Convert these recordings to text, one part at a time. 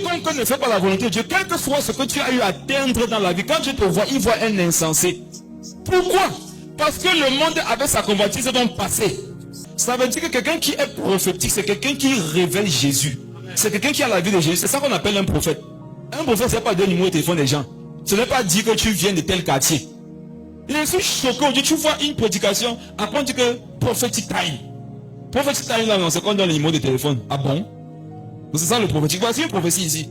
quiconque ne fait pas la volonté de Dieu, quel que soit ce que tu as eu à atteindre dans la vie, quand Dieu te voit, il voit un insensé. Pourquoi? Parce que le monde avait sa convoitise dans le passé. Ça veut dire que quelqu'un qui est prophétique, c'est quelqu'un qui révèle Jésus. C'est quelqu'un qui a la vie de Jésus. C'est ça qu'on appelle un prophète. Un prophète, ce n'est pas donner le numéro de téléphone des gens. Ce n'est pas dire que tu viens de tel quartier. Je suis choqué aujourd'hui. Tu vois une prédication, après on dit que prophétique time. Prophétique time, là, c'est qu'on donne le numéro de téléphone. Ah bon? C'est ça le prophétique. Voici une prophétie ici.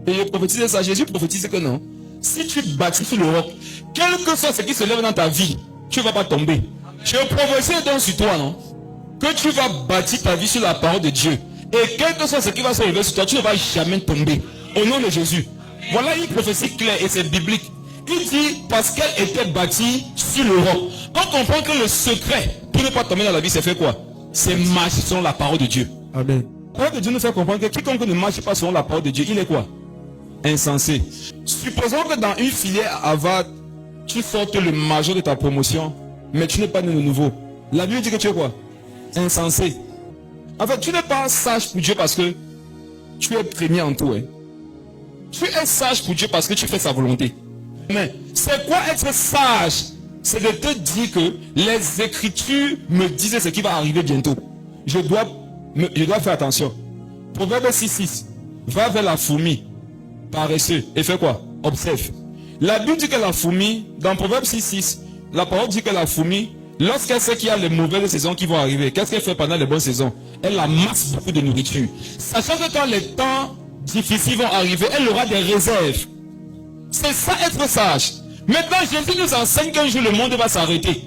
Et je prophétise ça. Jésus prophétise que non. Si tu bâtis sur le roc, quel que soit ce qui se lève dans ta vie, tu ne vas pas tomber. Je prophétise donc sur toi, non? Que tu vas bâtir ta vie sur la parole de Dieu. Et quel que soit ce qui va se lever sur toi, tu ne vas jamais tomber. Au nom de Jésus. Voilà une prophétie claire et c'est biblique. Il dit parce qu'elle était bâtie sur le roc. On comprend que le secret pour ne pas tomber dans la vie, c'est fait quoi? C'est marcher selon la parole de Dieu. Amen. La parole de Dieu nous fait comprendre que quiconque ne marche pas selon la parole de Dieu, il est quoi? Insensé. Supposons que dans une filière Harvard, tu sortes le major de ta promotion, mais tu n'es pas né de nouveau. La Bible dit que tu es quoi? Insensé. En fait, tu n'es pas sage pour Dieu parce que tu es premier en tout. Hein. Tu es sage pour Dieu parce que tu fais sa volonté. Mais c'est quoi être sage? C'est de te dire que les Écritures me disent ce qui va arriver bientôt. Je dois faire attention. Proverbe 6.6. Va vers la fourmi, paresseux, et fais quoi? Observe. La Bible dit que la fourmi, dans Proverbe 6.6, la parole dit que la fourmi, lorsqu'elle sait qu'il y a les mauvaises saisons qui vont arriver, qu'est-ce qu'elle fait pendant les bonnes saisons? Elle amasse beaucoup de nourriture. Sachant que quand les temps difficiles vont arriver, elle aura des réserves. C'est ça être sage. Maintenant, Jésus nous enseigne qu'un jour le monde va s'arrêter.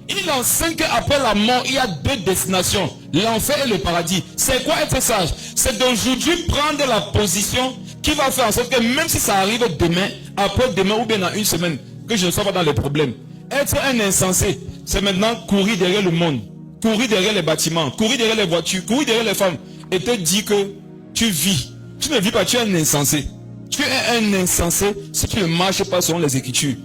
Il enseigne qu'après la mort, il y a deux destinations, l'enfer et le paradis. C'est quoi être sage? C'est d'aujourd'hui prendre la position qui va faire en sorte que même si ça arrive demain, après-demain ou bien dans une semaine, que je ne sois pas dans les problèmes. Être un insensé, c'est maintenant courir derrière le monde, courir derrière les bâtiments, courir derrière les voitures, courir derrière les femmes et te dire que tu vis. Tu ne vis pas, tu es un insensé. Tu es un insensé si tu ne marches pas selon les Écritures.